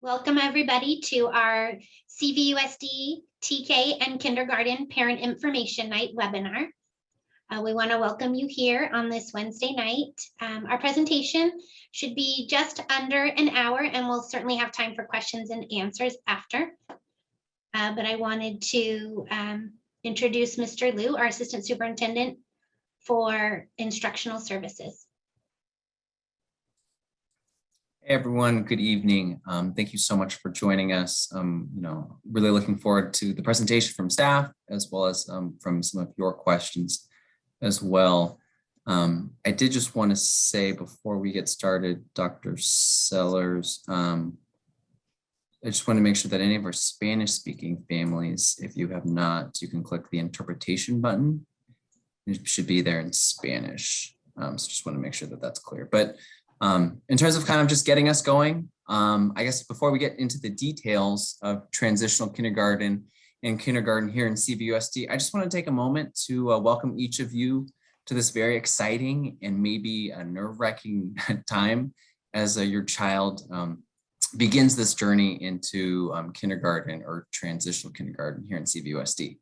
Welcome everybody to our CVUSD TK and Kindergarten Parent Information Night webinar. We want to welcome you here on this Wednesday night. Our presentation should be just under an hour and we'll certainly have time for questions and answers after. But I wanted to introduce Mr. Liu, our Assistant Superintendent for Instructional Services. Hey everyone, good evening. Thank you so much for joining us. Really looking forward to the presentation from staff as well as from some of your questions as well. I did just want to say before we get started, Dr. Sellers, I just want to make sure that any of our Spanish speaking families, if you have not, you can click the interpretation button. It should be there in Spanish. So just want to make sure that that's clear. But in terms of kind of just getting us going, I guess before we get into the details of transitional kindergarten and kindergarten here in CVUSD, I just want to take a moment to welcome each of you to this very exciting and maybe a nerve-wracking time as your child begins this journey into kindergarten or transitional kindergarten here in CVUSD.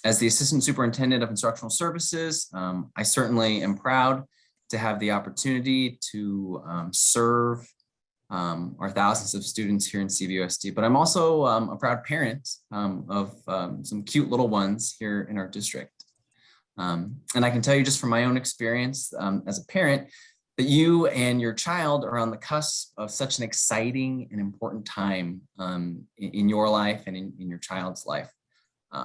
As the Assistant Superintendent of Instructional Services, I certainly am proud to have the opportunity to serve our thousands of students here in CVUSD, but I'm also a proud parent of some cute little ones here in our district. And I can tell you just from my own experience as a parent that you and your child are on the cusp of such an exciting and important time in your life and in your child's life.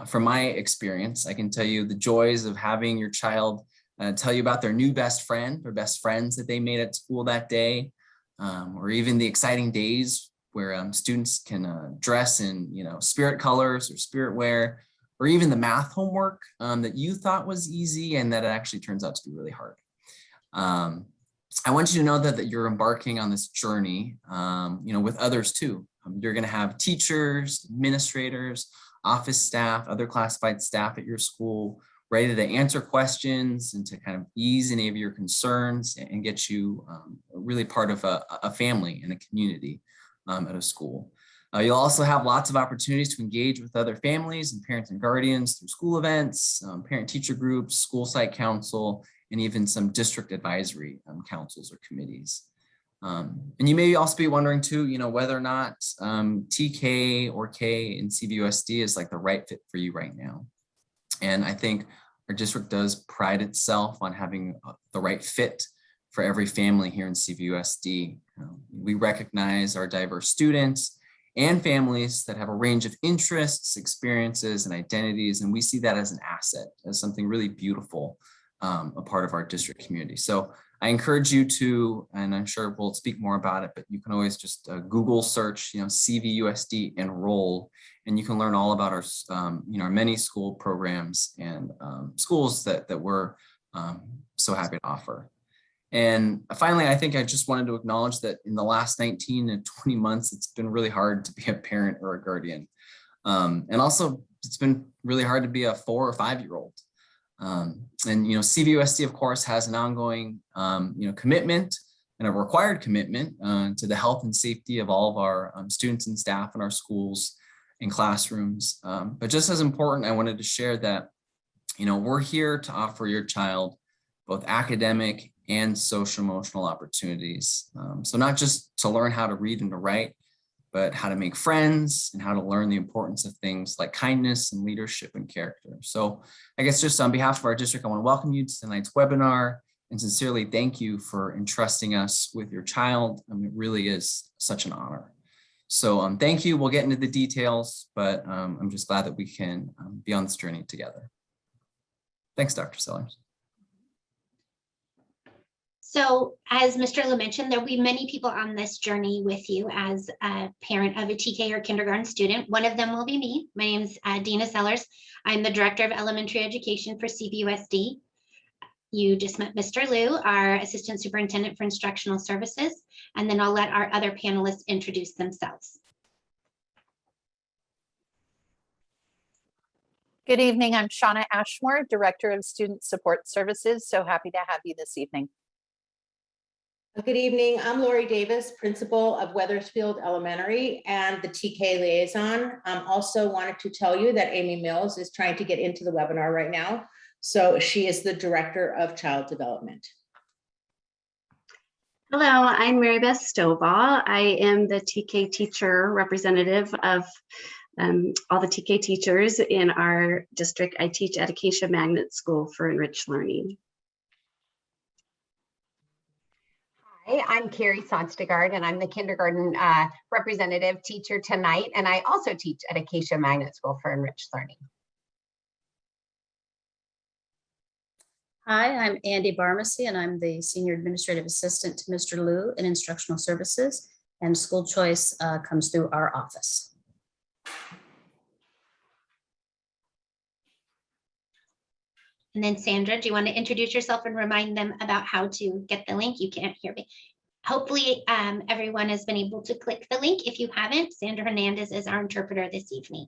From my experience, I can tell you the joys of having your child tell you about their new best friend or best friends that they made at school that day, or even the exciting days where students can dress in spirit colors or spirit wear, or even the math homework that you thought was easy and that it actually turns out to be really hard. I want you to know that you're embarking on this journey with others too. You're going to have teachers, administrators, office staff, other classified staff at your school ready to answer questions and to kind of ease any of your concerns and get you really part of a family and a community at a school. You'll also have lots of opportunities to engage with other families and parents and guardians through school events, parent-teacher groups, school site council, and even some district advisory councils or committees. And you may also be wondering too, whether or not TK or K in CVUSD is like the right fit for you right now. And I think our district does pride itself on having the right fit for every family here in CVUSD. We recognize our diverse students and families that have a range of interests, experiences, and identities, and we see that as an asset, as something really beautiful, a part of our district community. So I encourage you to, and I'm sure we'll speak more about it, but you can always just Google search, CVUSD enroll, and you can learn all about our, our many school programs and schools that we're so happy to offer. And finally, I think I just wanted to acknowledge that in the last 19 and 20 months, it's been really hard to be a parent or a guardian. And also, it's been really hard to be a 4 or 5-year-old. And CVUSD, of course, has an ongoing commitment and a required commitment to the health and safety of all of our students and staff in our schools and classrooms. But just as important, I wanted to share that we're here to offer your child both academic and social emotional opportunities. So not just to learn how to read and to write, but how to make friends and how to learn the importance of things like kindness and leadership and character. So I guess just on behalf of our district, I want to welcome you to tonight's webinar and sincerely thank you for entrusting us with your child. It really is such an honor. So thank you. We'll get into the details, but I'm just glad that we can be on this journey together. Thanks, Dr. Sellers. So as Mr. Liu mentioned, there will be many people on this journey with you as a parent of a TK or kindergarten student. One of them will be me. My name is Dina Sellers. I'm the Director of Elementary Education for CVUSD. You just met Mr. Liu, our Assistant Superintendent for Instructional Services, and then I'll let our other panelists introduce themselves. Good evening, I'm Shauna Ashmore, Director of Student Support Services. So happy to have you this evening. Good evening. I'm Lori Davis, principal of Weathersfield Elementary and the TK liaison. Also wanted to tell you that Amy Mills is trying to get into the webinar right now. So she is the Director of Child Development. Hello, I'm Mary Beth Stovall. I am the TK teacher representative of all the TK teachers in our district. I teach at Acacia Magnet School for Enriched Learning. Hi, I'm Carrie Sonstagard, and I'm the kindergarten representative teacher tonight, and I also teach at Acacia Magnet School for Enriched Learning. Hi, I'm Andy Barmacy, and I'm the Senior Administrative Assistant to Mr. Liu in Instructional Services, and school choice comes through our office. And then Sandra, do you want to introduce yourself and remind them about how to get the link? You can't hear me. Hopefully everyone has been able to click the link. If you haven't, Sandra Hernandez is our interpreter this evening.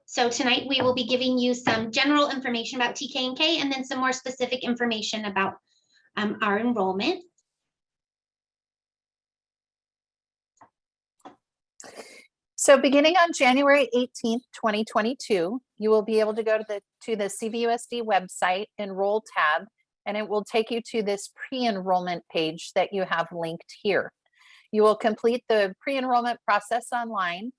So tonight we will be giving you some general information about TK&K and then some more specific information about our enrollment. So beginning on January 18th, 2022, you will be able to go to the CVUSD website, Enroll tab, and it will take you to this pre-enrollment page that you have linked here. You will complete the pre-enrollment process online,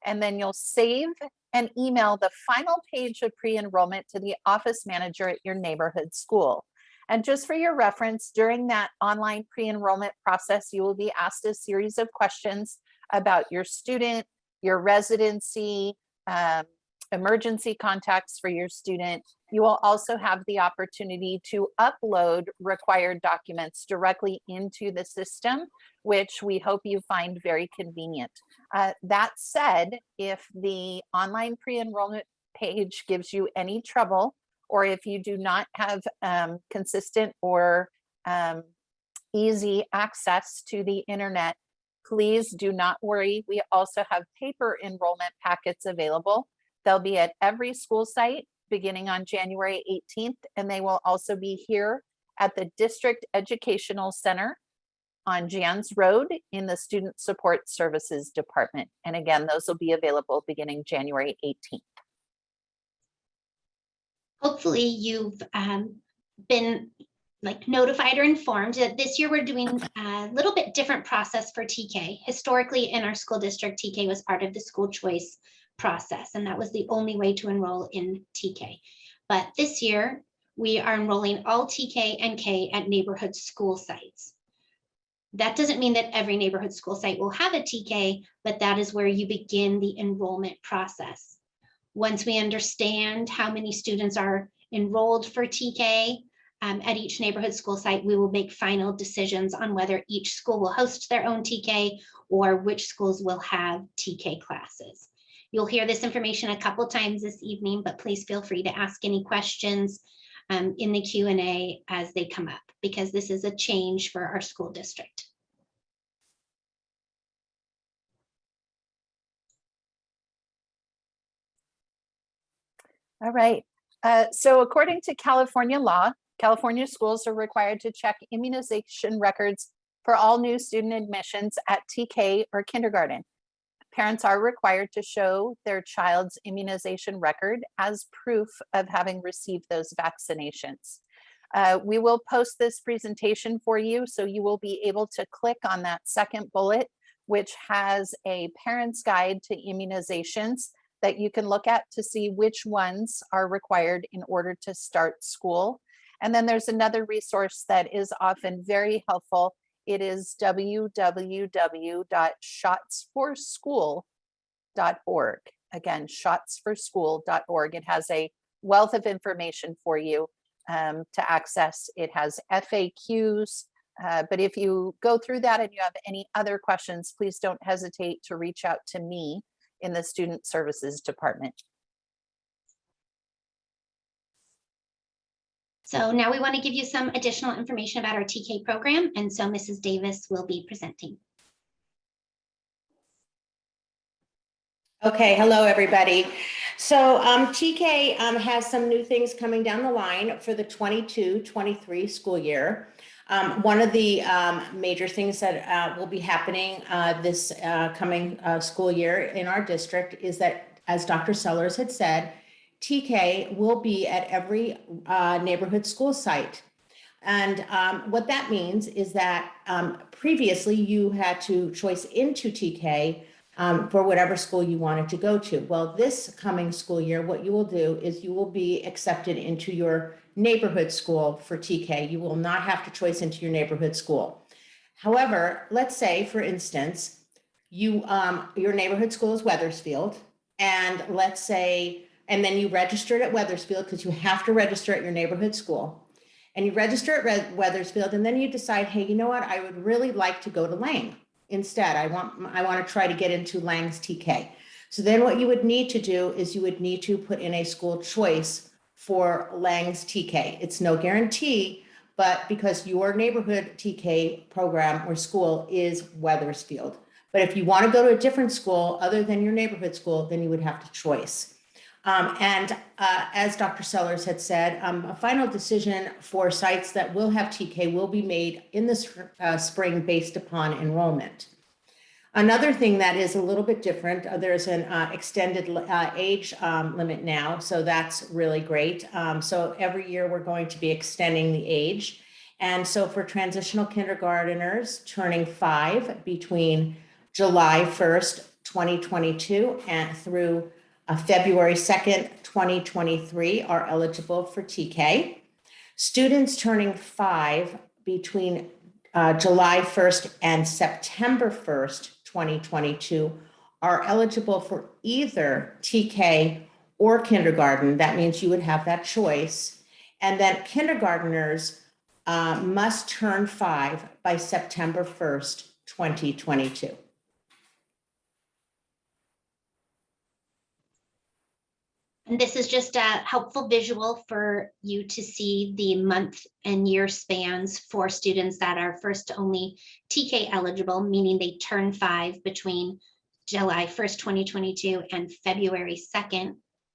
and then you'll save and email the final page of pre-enrollment to the office manager at your neighborhood school. And just for your reference, during that online pre-enrollment process, you will be asked a series of questions about your student, your residency, emergency contacts for your student. You will also have the opportunity to upload required documents directly into the system, which we hope you find very convenient. That said, if the online pre-enrollment page gives you any trouble, or if you do not have consistent or easy access to the internet, please do not worry. We also have paper enrollment packets available. They'll be at every school site beginning on January 18th, and they will also be here at the District Educational Center on Jans Road in the Student Support Services Department. And again, those will be available beginning January 18th. Hopefully you've been notified or informed that this year we're doing a little bit different process for TK. Historically in our school district, TK was part of the school choice process, and that was the only way to enroll in TK. But this year we are enrolling all TK and K at neighborhood school sites. That doesn't mean that every neighborhood school site will have a TK, but that is where you begin the enrollment process. Once we understand how many students are enrolled for TK at each neighborhood school site, we will make final decisions on whether each school will host their own TK or which schools will have TK classes. You'll hear this information a couple times this evening, but please feel free to ask any questions in the Q&A as they come up, because this is a change for our school district. All right. So according to California law, California schools are required to check immunization records for all new student admissions at TK or kindergarten. Parents are required to show their child's immunization record as proof of having received those vaccinations. We will post this presentation for you, so you will be able to click on that second bullet, which has a parent's guide to immunizations that you can look at to see which ones are required in order to start school. And then there's another resource that is often very helpful. It is www.shotsforschool.org. Again, shotsforschool.org. It has a wealth of information for you to access. It has FAQs, but if you go through that and you have any other questions, please don't hesitate to reach out to me in the Student Services Department. So now we want to give you some additional information about our TK program, and so Mrs. Davis will be presenting. Okay, hello everybody. So TK has some new things coming down the line for the 22-23 school year. One of the major things that will be happening this coming school year in our district is that, as Dr. Sellers had said, TK will be at every neighborhood school site. And what that means is that previously you had to choice into TK for whatever school you wanted to go to. Well, this coming school year, what you will do is you will be accepted into your neighborhood school for TK. You will not have to choice into your neighborhood school. However, let's say, for instance, you your neighborhood school is Wethersfield, and let's say, and then you registered at Wethersfield because you have to register at your neighborhood school. And you register at Wethersfield, and then you decide, hey, you know what? I would really like to go to Lang instead. I want to try to get into Lang's TK. So then what you would need to do is you would need to put in a school choice for Lang's TK. It's no guarantee, but because your neighborhood TK program or school is Wethersfield. But if you want to go to a different school other than your neighborhood school, then you would have to choice. As Dr. Sellers had said, a final decision for sites that will have TK will be made in the spring based upon enrollment. Another thing that is a little bit different, there's an extended age limit now, so that's really great. So every year we're going to be extending the age. And so for transitional kindergarteners turning 5 between July 1st, 2022 and through February 2nd, 2023 are eligible for TK. Students turning 5 between July 1st and September 1st, 2022 are eligible for either TK or kindergarten. That means you would have that choice. And then kindergarteners must turn 5 by September 1st, 2022. And this is just a helpful visual for you to see the month and year spans for students that are first only TK eligible, meaning they turn 5 between July 1st, 2022 and February 2nd,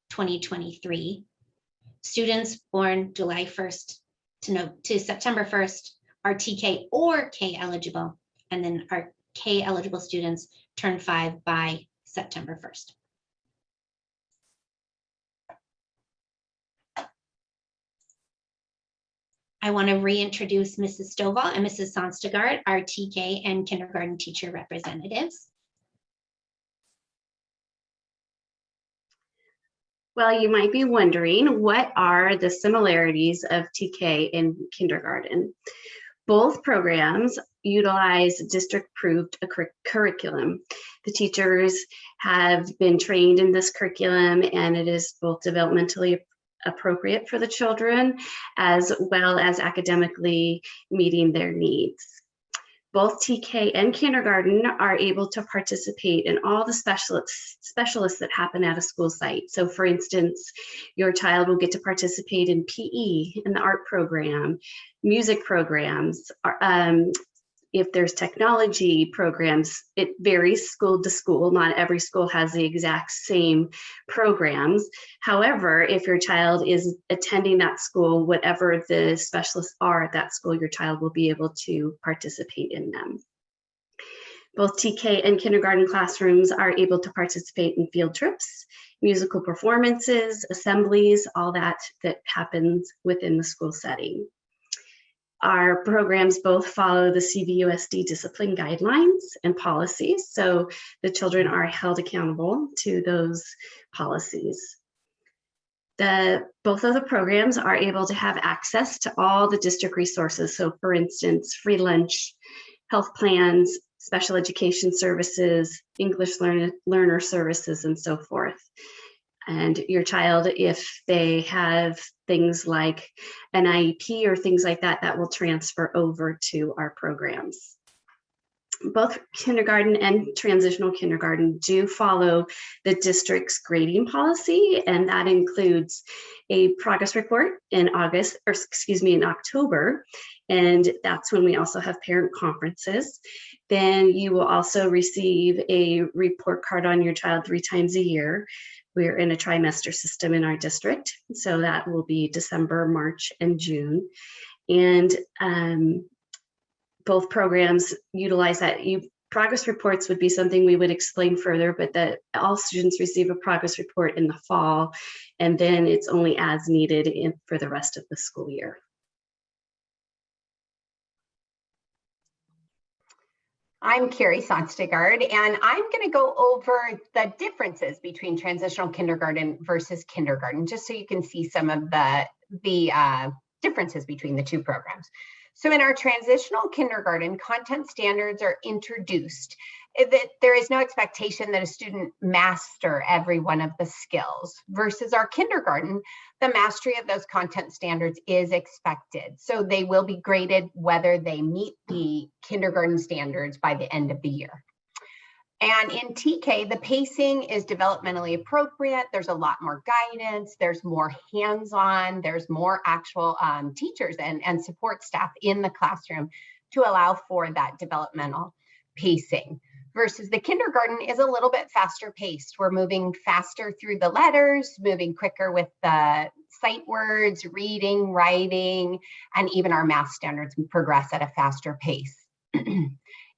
2023. Students born July 1st to September 1st are TK or K eligible, and then our K eligible students turn 5 by September 1st. I want to reintroduce Mrs. Stovall and Mrs. Sonstegard, our TK and kindergarten teacher representatives. Well, you might be wondering, what are the similarities of TK and kindergarten? Both programs utilize district-approved curriculum. The teachers have been trained in this curriculum, and it is both developmentally appropriate for the children as well as academically meeting their needs. Both TK and kindergarten are able to participate in all the specialists that happen at a school site. So for instance, your child will get to participate in PE, in the art program, music programs, if there's technology programs. It varies school to school. Not every school has the exact same programs. However, if your child is attending that school, whatever the specialists are at that school, your child will be able to participate in them. Both TK and kindergarten classrooms are able to participate in field trips, musical performances, assemblies, all that happens within the school setting. Our programs both follow the CVUSD discipline guidelines and policies, so the children are held accountable to those policies. Both of the programs are able to have access to all the district resources. So for instance, free lunch, health plans, special education services, English learner services, and so forth. And your child, if they have things like an IEP or things like that, that will transfer over to our programs. Both kindergarten and transitional kindergarten do follow the district's grading policy, and that includes a progress report in October, and that's when we also have parent conferences. Then you will also receive a report card on your child 3 times a year, We're in a trimester system in our district, so that will be December, March, and June. And both programs utilize that. Progress reports would be something we would explain further, but that all students receive a progress report in the fall, and then it's only as needed for the rest of the school year. I'm Carrie Sonstegard, and I'm going to go over the differences between transitional kindergarten versus kindergarten, just so you can see some of the differences between the two programs. So in our transitional kindergarten, content standards are introduced. That there is no expectation that a student master every one of the skills, versus our kindergarten, the mastery of those content standards is expected. So they will be graded whether they meet the kindergarten standards by the end of the year. And in TK, the pacing is developmentally appropriate. There's a lot more guidance. There's more hands-on. There's more actual teachers and support staff in the classroom to allow for that developmental pacing. Versus the kindergarten is a little bit faster paced. We're moving faster through the letters, moving quicker with the sight words, reading, writing, and even our math standards progress at a faster pace.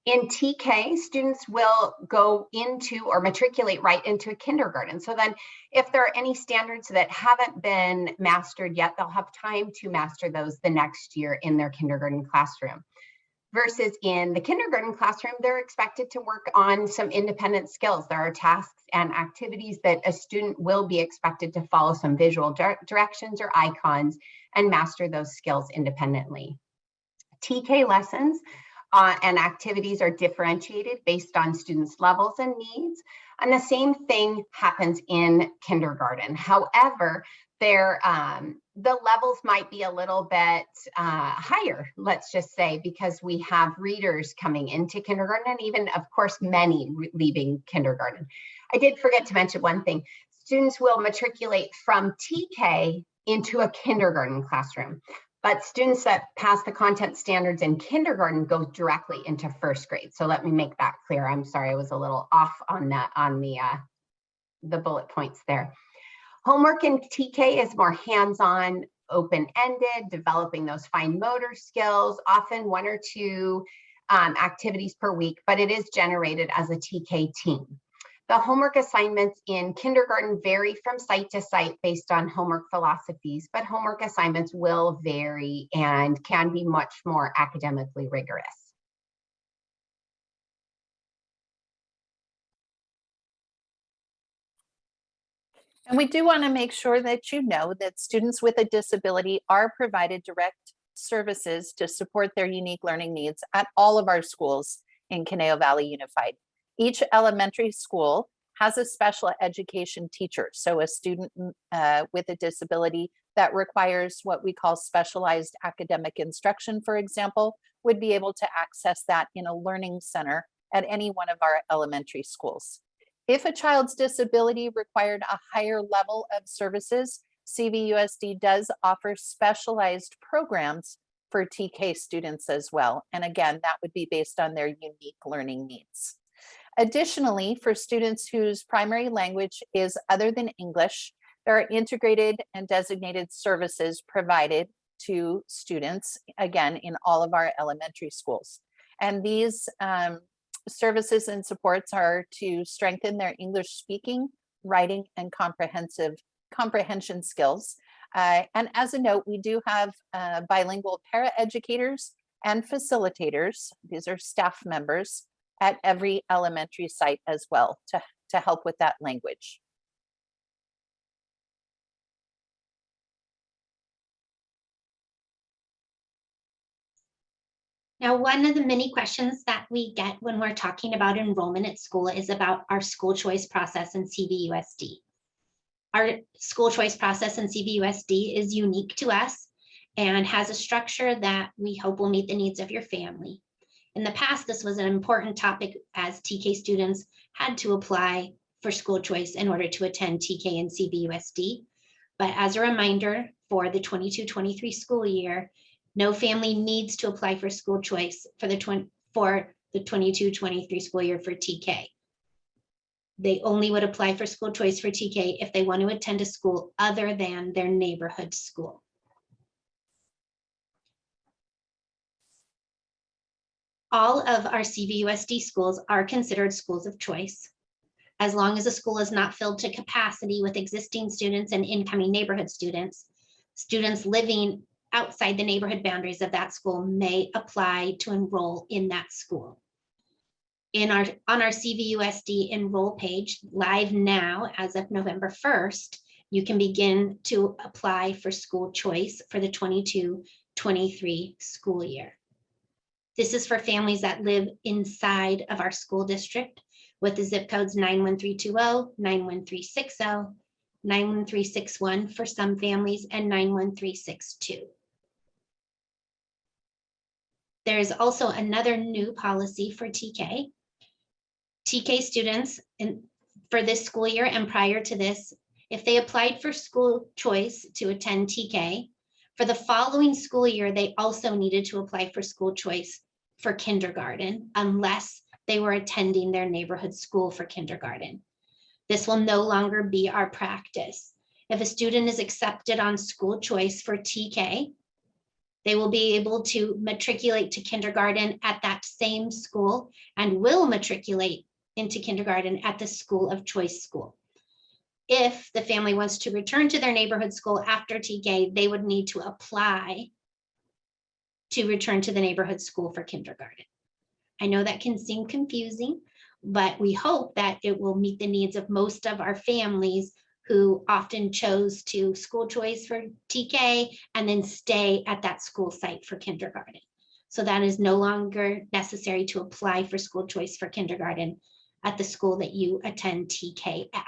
In TK, students will go into or matriculate right into a kindergarten. So then if there are any standards that haven't been mastered yet, they'll have time to master those the next year in their kindergarten classroom. Versus in the kindergarten classroom, they're expected to work on some independent skills. There are tasks and activities that a student will be expected to follow some visual directions or icons and master those skills independently. TK lessons and activities are differentiated based on students' levels and needs. And the same thing happens in kindergarten. However, the levels might be a little bit higher, let's just say, because we have readers coming into kindergarten and even, of course, many leaving kindergarten. I did forget to mention one thing. Students will matriculate from TK into a kindergarten classroom. But students that pass the content standards in kindergarten go directly into first grade. So let me make that clear. I'm sorry, I was a little off on that on the bullet points there. Homework in TK is more hands-on, open-ended, developing those fine motor skills, often 1 or 2 activities per week, but it is generated as a TK team. The homework assignments in kindergarten vary from site to site based on homework philosophies, but homework assignments will vary and can be much more academically rigorous. And we do want to make sure that you know that students with a disability are provided direct services to support their unique learning needs at all of our schools in Conejo Valley Unified. Each elementary school has a special education teacher. So a student with a disability that requires what we call specialized academic instruction, for example, would be able to access that in a learning center at any one of our elementary schools. If a child's disability required a higher level of services, CVUSD does offer specialized programs for TK students as well. And again, that would be based on their unique learning needs. Additionally, for students whose primary language is other than English, there are integrated and designated services provided to students, again, in all of our elementary schools. And these services and supports are to strengthen their English speaking, writing, and comprehension skills. And as a note, we do have bilingual paraeducators and facilitators. These are staff members at every elementary site as well to help with that language. Now, one of the many questions that we get when we're talking about enrollment at school is about our school choice process in CVUSD. Our school choice process in CVUSD is unique to us and has a structure that we hope will meet the needs of your family. In the past, this was an important topic as TK students had to apply for school choice in order to attend TK and CVUSD. But as a reminder, for the 22-23 school year, no family needs to apply for school choice for the 22-23 school year for TK. They only would apply for school choice for TK if they want to attend a school other than their neighborhood school. All of our CVUSD schools are considered schools of choice. As long as a school is not filled to capacity with existing students and incoming neighborhood students, students living outside the neighborhood boundaries of that school may apply to enroll in that school. On our CVUSD enroll page, live now as of November 1st, you can begin to apply for school choice for the 22-23 school year. This is for families that live inside of our school district with the zip codes 91320, 91360, 91361 for some families, and 91362. There's also another new policy for TK. TK students for this school year and prior to this, if they applied for school choice to attend TK, for the following school year, they also needed to apply for school choice for kindergarten unless they were attending their neighborhood school for kindergarten. This will no longer be our practice. If a student is accepted on school choice for TK, they will be able to matriculate to kindergarten at that same school and will matriculate into kindergarten at the school of choice school. If the family wants to return to their neighborhood school after TK, they would need to apply to return to the neighborhood school for kindergarten. I know that can seem confusing, but we hope that it will meet the needs of most of our families who often chose to school choice for TK and then stay at that school site for kindergarten. So that is no longer necessary to apply for school choice for kindergarten at the school that you attend TK at.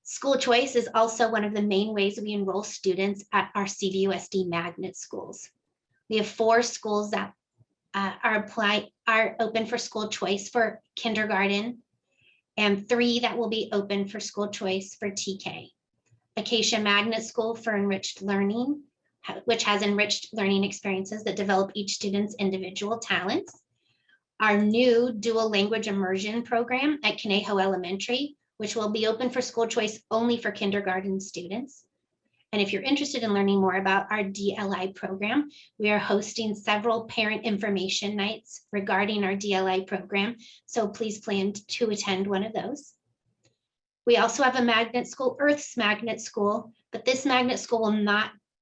School choice is also one of the main ways we enroll students at our CVUSD magnet schools. We have 4 schools that are open for school choice for kindergarten and 3 that will be open for school choice for TK. Acacia Magnet School for Enriched Learning, which has enriched learning experiences that develop each student's individual talents. Our new dual language immersion program at Conejo Elementary, which will be open for school choice only for kindergarten students. And if you're interested in learning more about our DLI program, we are hosting several parent information nights regarding our DLI program. So please plan to attend one of those. We also have a magnet school, Earth's Magnet School, but this magnet school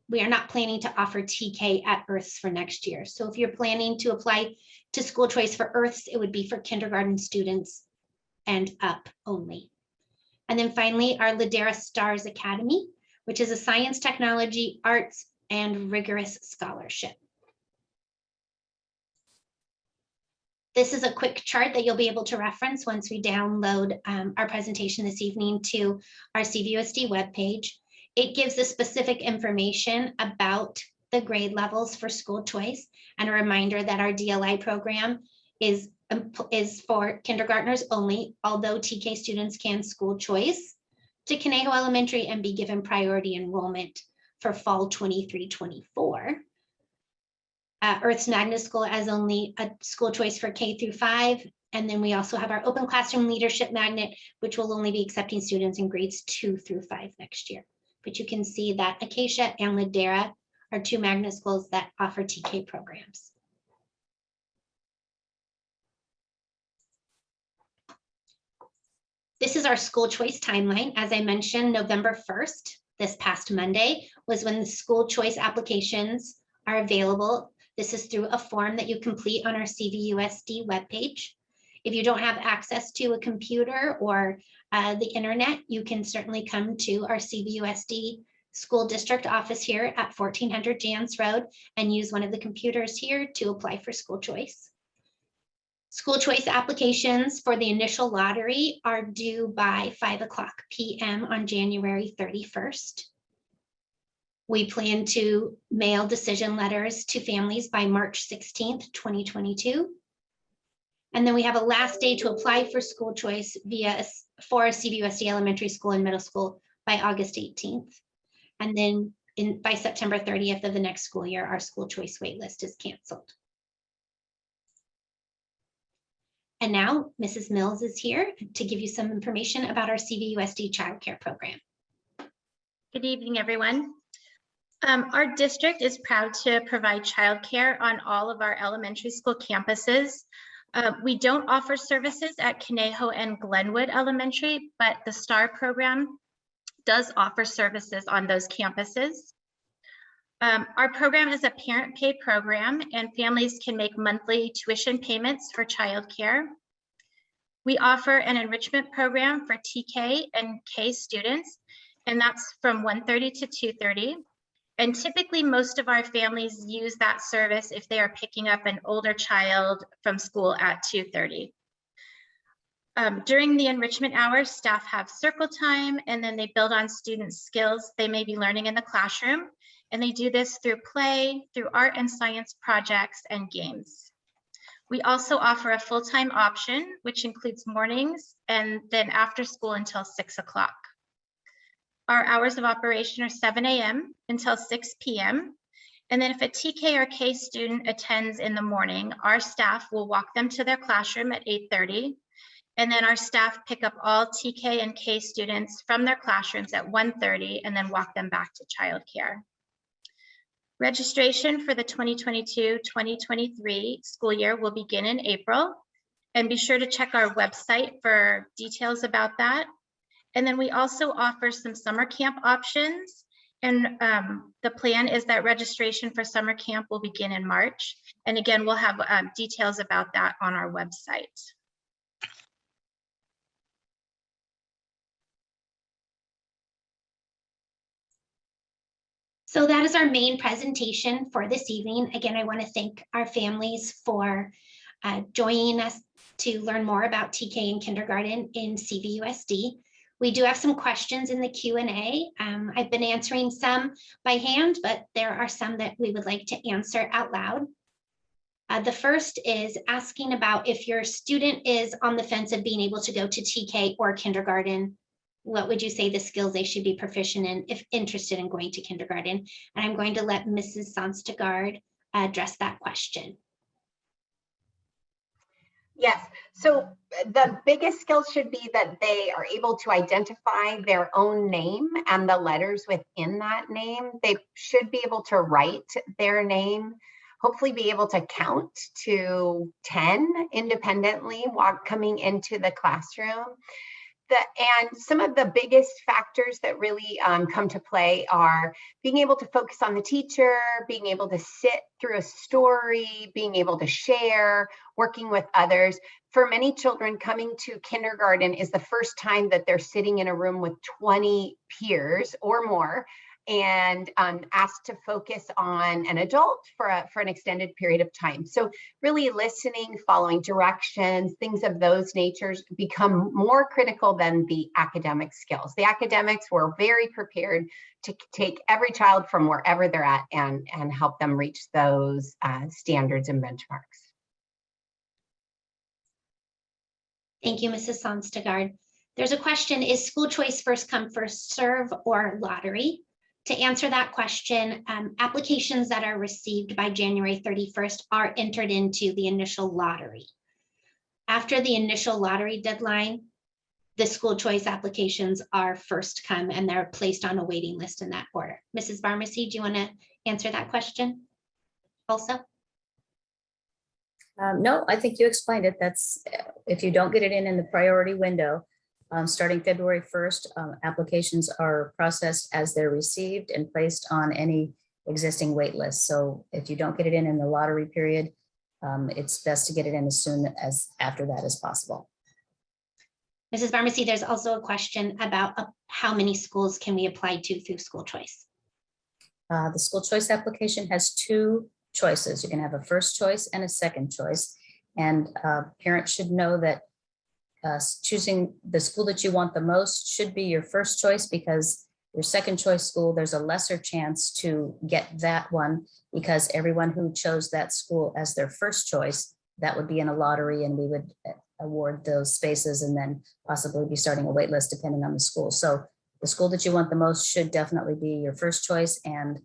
we are not planning to offer TK at Earth's for next year. So if you're planning to apply to school choice for Earth's, it would be for kindergarten students and up only. And then finally, our Ladera Stars Academy, which is a science, technology, arts, and rigorous scholarship. This is a quick chart that you'll be able to reference once we download our presentation this evening to our CVUSD webpage. It gives the specific information about the grade levels for school choice and a reminder that our DLI program is for kindergartners only, although TK students can school choice to Conejo Elementary and be given priority enrollment for fall 23-24. Earth's Magnet School as only a school choice for K through 5. And then we also have our Open Classroom Leadership Magnet, which will only be accepting students in grades 2 through 5 next year. But you can see that Acacia and Ladera are 2 magnet schools that offer TK programs. This is our school choice timeline. As I mentioned, November 1st, this past Monday, was when the school choice applications are available. This is through a form that you complete on our CVUSD webpage. If you don't have access to a computer or the internet, you can certainly come to our CVUSD school district office here at 1400 Jans Road and use one of the computers here to apply for school choice. School choice applications for the initial lottery are due by 5:00 p.m. on January 31st. We plan to mail decision letters to families by March 16th, 2022. And then we have a last day to apply for school choice for CVUSD elementary school and middle school by August 18th. And then by September 30th of the next school year, our school choice waitlist is canceled. And now Mrs. Mills is here to give you some information about our CVUSD childcare program. Good evening, everyone. Our district is proud to provide childcare on all of our elementary school campuses. We don't offer services at Conejo and Glenwood Elementary, but the STAR program does offer services on those campuses. Our program is a parent pay program, and families can make monthly tuition payments for childcare. We offer an enrichment program for TK and K students, and that's from 1:30 to 2:30. And typically most of our families use that service if they are picking up an older child from school at 2:30. During the enrichment hours, staff have circle time, and then they build on students' skills they may be learning in the classroom. And they do this through play, through art and science projects and games. We also offer a full-time option, which includes mornings and then after school until 6 o'clock. Our hours of operation are 7 a.m. until 6 p.m. And then if a TK or K student attends in the morning, our staff will walk them to their classroom at 8:30. And then our staff pick up all TK and K students from their classrooms at 1:30 and then walk them back to childcare. Registration for the 2022-2023 school year will begin in April, and be sure to check our website for details about that. And then we also offer some summer camp options, and the plan is that registration for summer camp will begin in March. And again, we'll have details about that on our website. So that is our main presentation for this evening. Again, I want to thank our families for joining us to learn more about TK and kindergarten in CVUSD. We do have some questions in the Q&A. I've been answering some by hand, but there are some that we would like to answer out loud. The first is asking about if your student is on the fence of being able to go to TK or kindergarten, what would you say the skills they should be proficient in if interested in going to kindergarten? And I'm going to let Mrs. Sonstegard address that question. Yes, so the biggest skill should be that they are able to identify their own name and the letters within that name. They should be able to write their name, hopefully be able to count to 10 independently while coming into the classroom. And some of the biggest factors that really come to play are being able to focus on the teacher, being able to sit through a story, being able to share, working with others. For many children, coming to kindergarten is the first time that they're sitting in a room with 20 peers or more, and asked to focus on an adult for an extended period of time. So really listening, following directions, things of those natures become more critical than the academic skills. The academics were very prepared to take every child from wherever they're at and help them reach those standards and benchmarks. Thank you, Mrs. Sonstegard. There's a question, is school choice first come, first serve or lottery? To answer that question, applications that are received by January 31st are entered into the initial lottery. After the initial lottery deadline, the school choice applications are first come and they're placed on a waiting list in that order. Mrs. Barmacy, do you want to answer that question also? No, I think you explained it. That's if you don't get it in the priority window, starting February 1st, applications are processed as they're received and placed on any existing wait list. So if you don't get it in the lottery period, it's best to get it in as soon as after that as possible. Mrs. Barmacy, there's also a question about how many schools can we apply to through school choice? The school choice application has two choices. You can have a first choice and a second choice. And parents should know that choosing the school that you want the most should be your first choice, because your second choice school, there's a lesser chance to get that one, because everyone who chose that school as their first choice, that would be in a lottery, and we would award those spaces and then possibly be starting a wait list depending on the school. So the school that you want the most should definitely be your first choice, and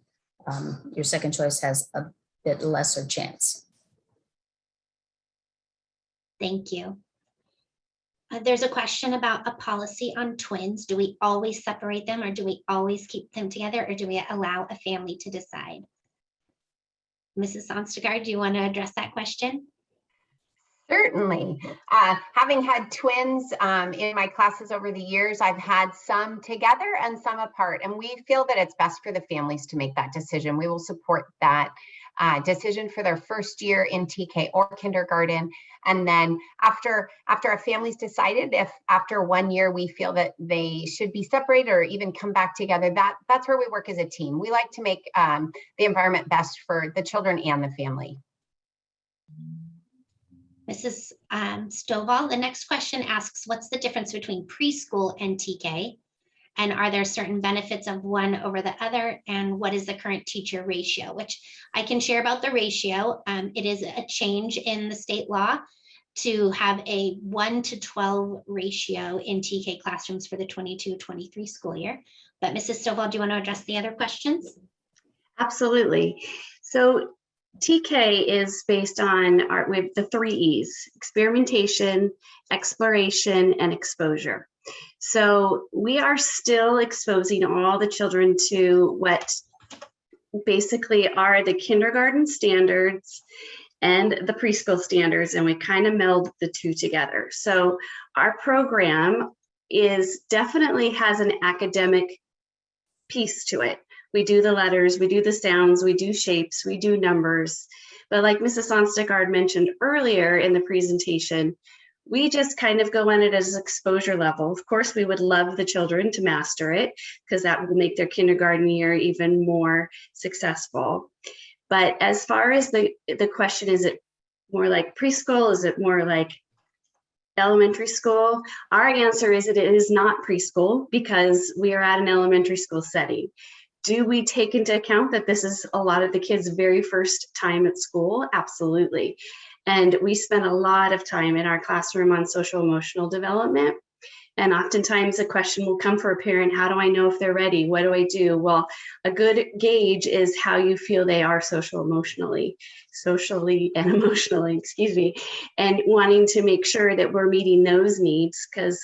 your second choice has a bit lesser chance. Thank you. There's a question about a policy on twins. Do we always separate them, or do we always keep them together, or do we allow a family to decide? Mrs. Sonstergaard, do you want to address that question? Certainly. Having had twins in my classes over the years, I've had some together and some apart, and we feel that it's best for the families to make that decision. We will support that decision for their first year in TK or kindergarten. And then after a family's decided, if after 1 year we feel that they should be separated or even come back together, that's where we work as a team. We like to make the environment best for the children and the family. Mrs. Stovall, the next question asks, what's the difference between preschool and TK? And are there certain benefits of one over the other? And what is the current teacher ratio? Which I can share about the ratio. It is a change in the state law to have a 1:12 ratio in TK classrooms for the 22-23 school year. But Mrs. Stovall, do you want to address the other questions? Absolutely. So TK is based on we have the 3 E's: experimentation, exploration, and exposure. So we are still exposing all the children to what basically are the kindergarten standards and the preschool standards, and we kind of meld the two together. So our program definitely has an academic piece to it. We do the letters, we do the sounds, we do shapes, we do numbers. But like Mrs. Sonstergaard mentioned earlier in the presentation, we just kind of go on it as exposure level. Of course, we would love the children to master it because that will make their kindergarten year even more successful. But as far as the question, is it more like preschool? Is it more like elementary school? Our answer is that it is not preschool because we are at an elementary school setting. Do we take into account that this is a lot of the kids' very first time at school? Absolutely. And we spend a lot of time in our classroom on social emotional development. And oftentimes a question will come for a parent: how do I know if they're ready? What do I do? Well, a good gauge is how you feel they are socially and emotionally, excuse me, and wanting to make sure that we're meeting those needs, because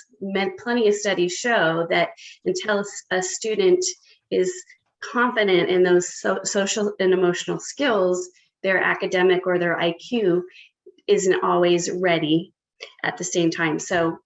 plenty of studies show that until a student is confident in those social and emotional skills, their academic or their IQ isn't always ready at the same time. So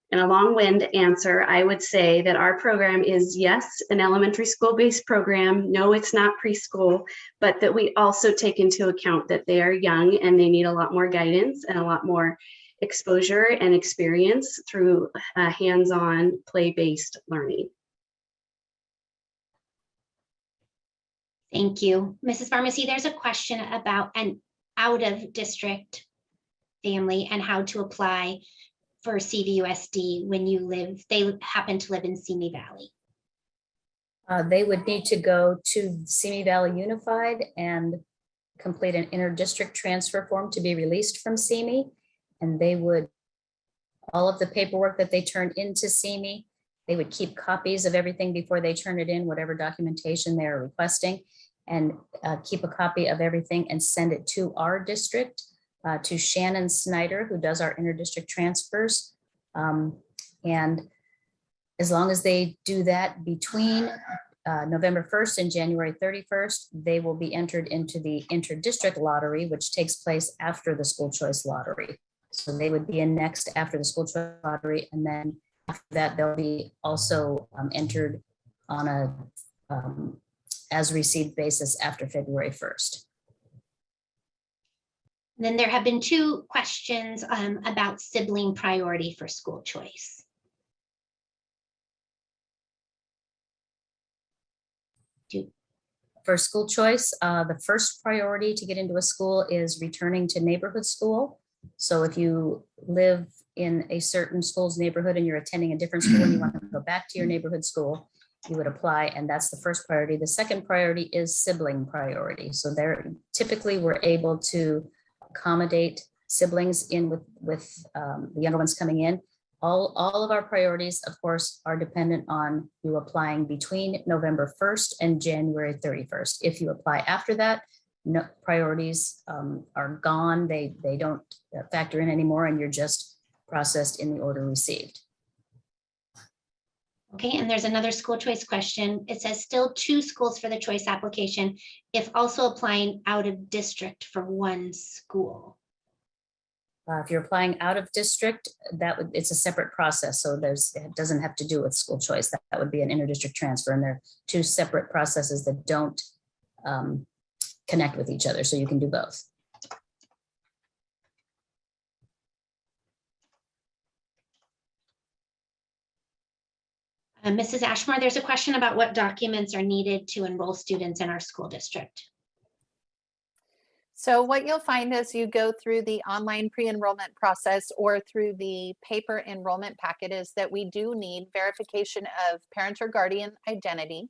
in a long-winded answer, I would say that our program is, yes, an elementary school-based program. No, it's not preschool, but that we also take into account that they are young and they need a lot more guidance and a lot more exposure and experience through hands-on play-based learning. Thank you. Mrs. Pharmacy, there's a question about an out-of-district family and how to apply for CVUSD when they happen to live in Simi Valley. They would need to go to Simi Valley Unified and complete an inter-district transfer form to be released from Simi. And they would, all of the paperwork that they turn into Simi, they would keep copies of everything before they turn it in, whatever documentation they're requesting, and keep a copy of everything and send it to our district, to Shannon Snyder, who does our inter-district transfers. And as long as they do that between November 1st and January 31st, they will be entered into the inter-district lottery, which takes place after the school choice lottery. So they would be in next after the school choice lottery, and then after that, they'll be also entered on a as received basis after February 1st. Then there have been 2 questions about sibling priority for school choice. For school choice, the first priority to get into a school is returning to neighborhood school. So if you live in a certain school's neighborhood and you're attending a different school and you want to go back to your neighborhood school, you would apply, and that's the first priority. The second priority is sibling priority. So there, typically we're able to accommodate siblings in with the younger ones coming in. All of our priorities, of course, are dependent on you applying between November 1st and January 31st. If you apply after that, no priorities are gone. They don't factor in anymore, and you're just processed in the order received. Okay, and there's another school choice question. It says still 2 schools for the choice application if also applying out of district for 1 school. If you're applying out of district, it's a separate process. So it doesn't have to do with school choice. That would be an interdistrict transfer, and they're 2 separate processes that don't connect with each other. So you can do both. Mrs. Ashmore, there's a question about what documents are needed to enroll students in our school district. So what you'll find as you go through the online pre-enrollment process or through the paper enrollment packet is that we do need verification of parent or guardian identity.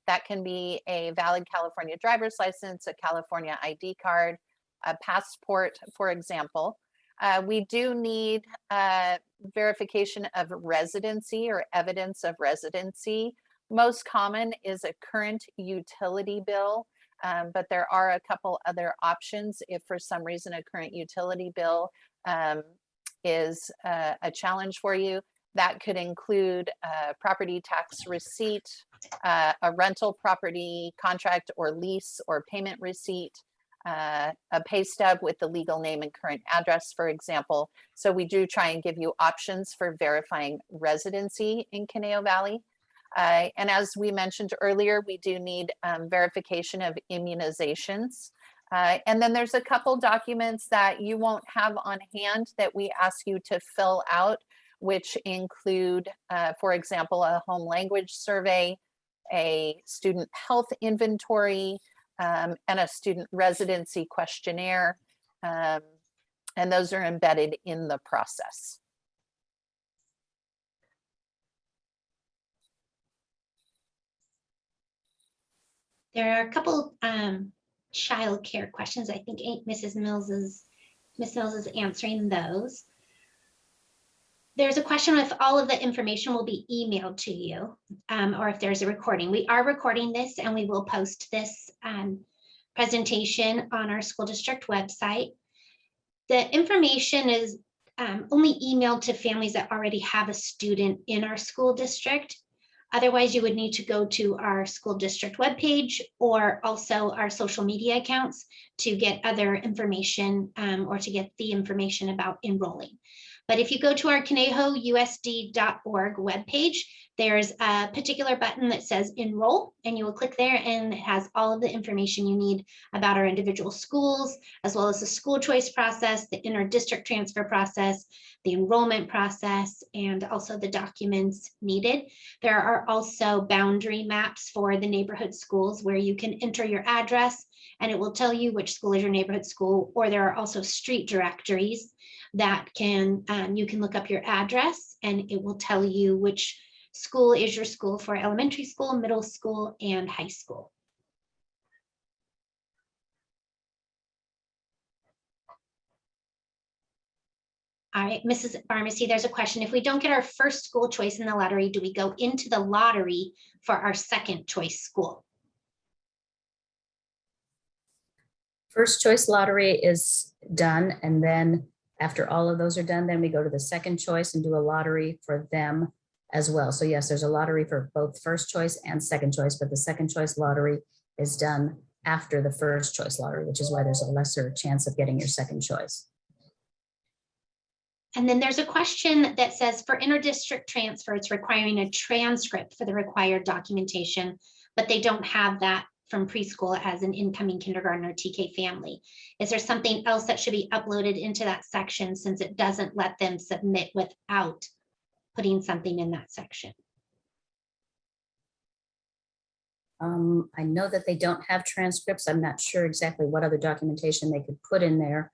That can be a valid California driver's license, a California ID card, a passport, for example. We do need verification of residency or evidence of residency. Most common is a current utility bill, but there are a couple other options if for some reason a current utility bill is a challenge for you. That could include a property tax receipt, a rental property contract or lease or payment receipt, a pay stub with the legal name and current address, for example. So we do try and give you options for verifying residency in Conejo Valley. And as we mentioned earlier, we do need verification of immunizations. And then there's a couple documents that you won't have on hand that we ask you to fill out, which include, for example, a home language survey, a student health inventory, and a student residency questionnaire. And those are embedded in the process. There are a couple childcare questions. I think Miss Mills is answering those. There's a question if all of the information will be emailed to you or if there's a recording. We are recording this and we will post this presentation on our school district website. The information is only emailed to families that already have a student in our school district. Otherwise, you would need to go to our school district webpage or also our social media accounts to get other information or to get the information about enrolling. But if you go to our ConejoUSD.org webpage, there's a particular button that says enroll, and you will click there and it has all of the information you need about our individual schools, as well as the school choice process, the inter-district transfer process, the enrollment process, and also the documents needed. There are also boundary maps for the neighborhood schools where you can enter your address and it will tell you which school is your neighborhood school, or there are also street directories that can, you can look up your address and it will tell you which school is your school for elementary school, middle school, and high school. All right, Mrs. Pharmacy, there's a question. If we don't get our first school choice in the lottery, do we go into the lottery for our second choice school? First choice lottery is done, and then after all of those are done, then we go to the second choice and do a lottery for them as well. So yes, there's a lottery for both first choice and second choice, but the second choice lottery is done after the first choice lottery, which is why there's a lesser chance of getting your second choice. And then there's a question that says for inter-district transfer, it's requiring a transcript for the required documentation, but they don't have that from preschool as an incoming kindergarten or TK family. Is there something else that should be uploaded into that section since it doesn't let them submit without putting something in that section? I know that they don't have transcripts. I'm not sure exactly what other documentation they could put in there.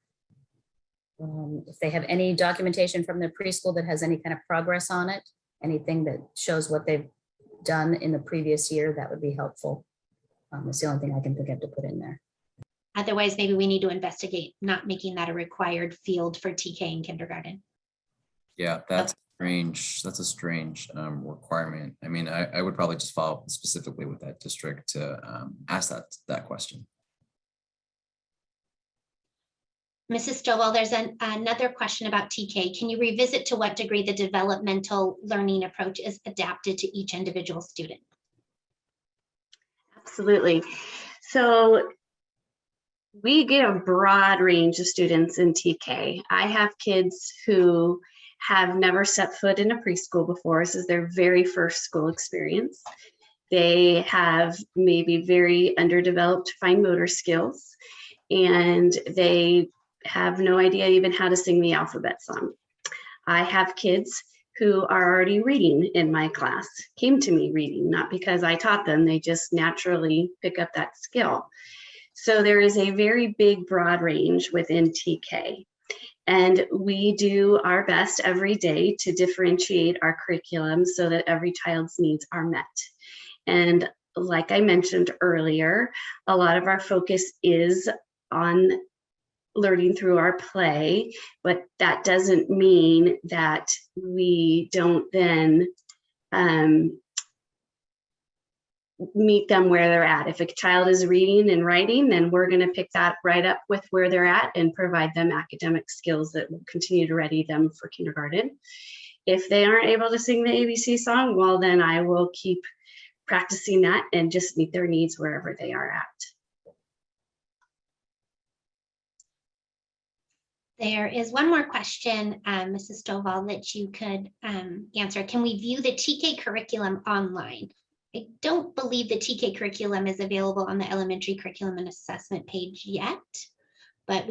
If they have any documentation from their preschool that has any kind of progress on it, anything that shows what they've done in the previous year, that would be helpful. It's the only thing I can think of to put in there. Otherwise, maybe we need to investigate not making that a required field for TK in kindergarten. Yeah, that's strange. That's a strange requirement. I mean, I would probably just follow up specifically with that district to ask that question. Mrs. Stovall, there's another question about TK. Can you revisit to what degree the developmental learning approach is adapted to each individual student? Absolutely. So we get a broad range of students in TK. I have kids who have never set foot in a preschool before. This is their very first school experience. They have maybe very underdeveloped fine motor skills, and they have no idea even how to sing the alphabet song. I have kids who are already reading in my class, came to me reading, not because I taught them, they just naturally pick up that skill. So there is a very big, broad range within TK. And we do our best every day to differentiate our curriculum so that every child's needs are met. And like I mentioned earlier, a lot of our focus is on learning through our play, but that doesn't mean that we don't then meet them where they're at. If a child is reading and writing, then we're going to pick that right up with where they're at and provide them academic skills that will continue to ready them for kindergarten. If they aren't able to sing the ABC song, well, then I will keep practicing that and just meet their needs wherever they are at. There is one more question, Mrs. Stovall, that you could answer. Can we view the TK curriculum online? I don't believe the TK curriculum is available on the elementary curriculum and assessment page yet, but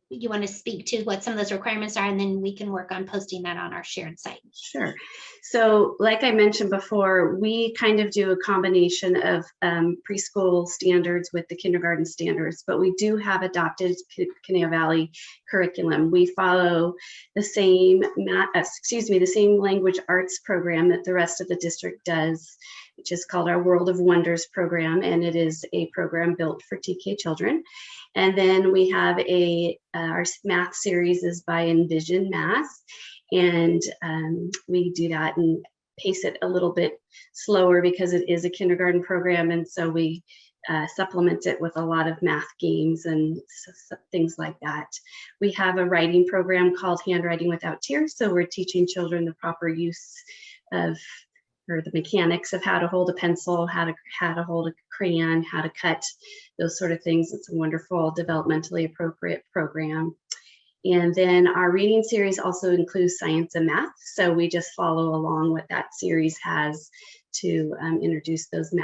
you want to speak to what some of those requirements are, and then we can work on posting that on our shared site. Sure. So like I mentioned before, we kind of do a combination of preschool standards with the kindergarten standards, but we do have adopted Conejo Valley curriculum. We follow the same, the same language arts program that the rest of the district does, which is called our World of Wonders program, and it is a program built for TK children. And then we have our math series is by Envision Math, and we do that and pace it a little bit slower because it is a kindergarten program, and so we supplement it with a lot of math games and things like that. We have a writing program called Handwriting Without Tears, so we're teaching children the proper use of or the mechanics of how to hold a pencil, how to hold a crayon, how to cut, those sort of things. It's a wonderful developmentally appropriate program. And then our reading series also includes science and math. So we just follow along what that series has to introduce those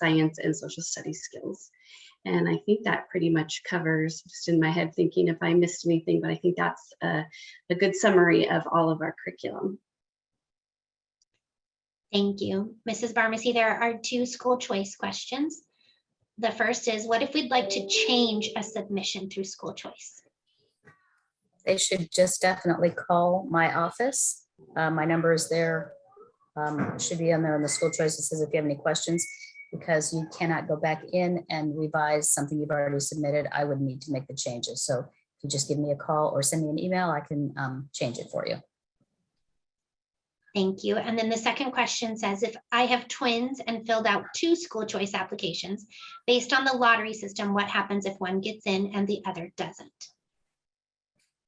science and social studies skills. And I think that pretty much covers, just in my head thinking if I missed anything, but I think that's a good summary of all of our curriculum. Thank you. Mrs. Barmacy, there are two school choice questions. The first is, what if we'd like to change a submission through school choice? They should just definitely call my office. My number is there. Should be on there in the school choice. It says if you have any questions, because you cannot go back in and revise something you've already submitted. I would need to make the changes. So if you just give me a call or send me an email, I can change it for you. Thank you. And then the second question says, if I have twins and filled out 2 school choice applications based on the lottery system, what happens if one gets in and the other doesn't?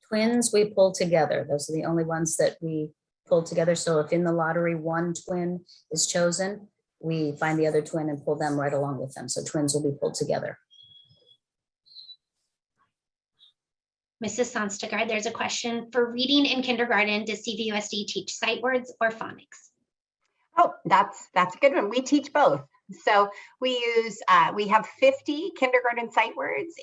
Twins, we pull together. Those are the only ones that we pull together. So if in the lottery one twin is chosen, we find the other twin and pull them right along with them. So twins will be pulled together. Mrs. Sonstegard, there's a question for reading in kindergarten. Does CVUSD teach sight words or phonics? Oh, that's a good one. We teach both. So we have 50 kindergarten sight words,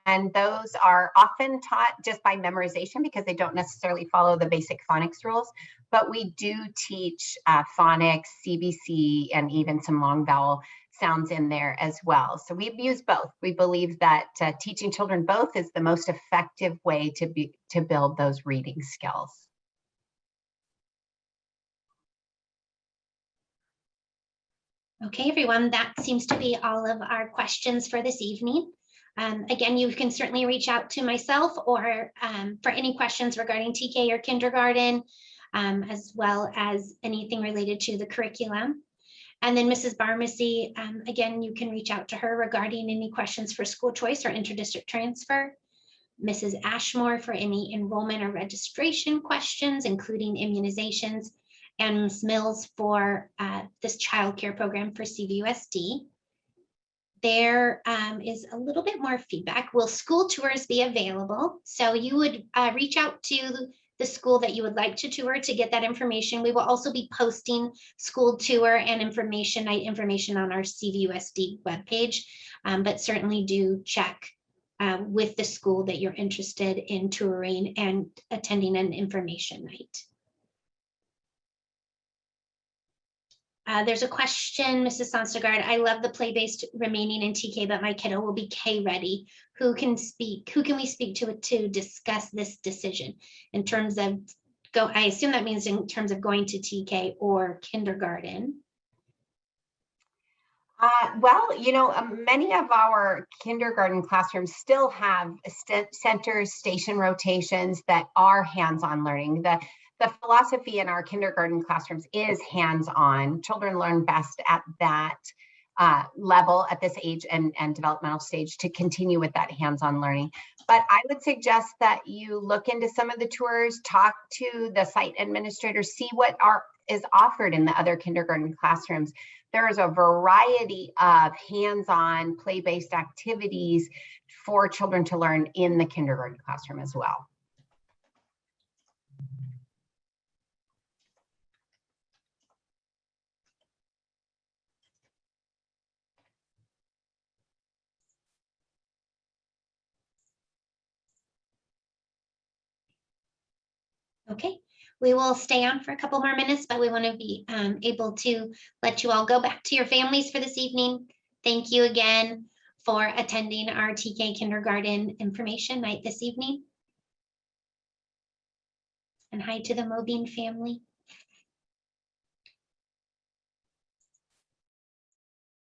and those are often taught just by memorization because they don't necessarily follow the basic phonics rules. But we do teach phonics, CBC, and even some long vowel sounds in there as well. So we've used both. We believe that teaching children both is the most effective way to build those reading skills. Okay, everyone, that seems to be all of our questions for this evening. Again, you can certainly reach out to myself or for any questions regarding TK or kindergarten, as well as anything related to the curriculum. And then Mrs. Barmacy, again, you can reach out to her regarding any questions for school choice or interdistrict transfer. Mrs. Ashmore for any enrollment or registration questions, including immunizations, and Ms. Mills for this childcare program for CVUSD. There is a little bit more feedback. Will school tours be available? So you would reach out to the school that you would like to tour to get that information. We will also be posting school tour and information night information on our CVUSD webpage, but certainly do check with the school that you're interested in touring and attending an information night. There's a question, Mrs. Sonstegard. I love the play-based remaining in TK, but my kiddo will be K ready. Who can speak? Who can we speak to discuss this decision in terms of go? I assume that means in terms of going to TK or kindergarten. Well, you know, many of our kindergarten classrooms still have centers, station rotations that are hands-on learning. The philosophy in our kindergarten classrooms is hands-on. Children learn best at that level, at this age and developmental stage, to continue with that hands-on learning. But I would suggest that you look into some of the tours, talk to the site administrators, see what is offered in the other kindergarten classrooms. There is a variety of hands-on play-based activities for children to learn in the kindergarten classroom as well. Okay, we will stay on for a couple more minutes, but we want to be able to let you all go back to your families for this evening. Thank you again for attending our TK Kindergarten information night this evening. And hi to the Mobine family.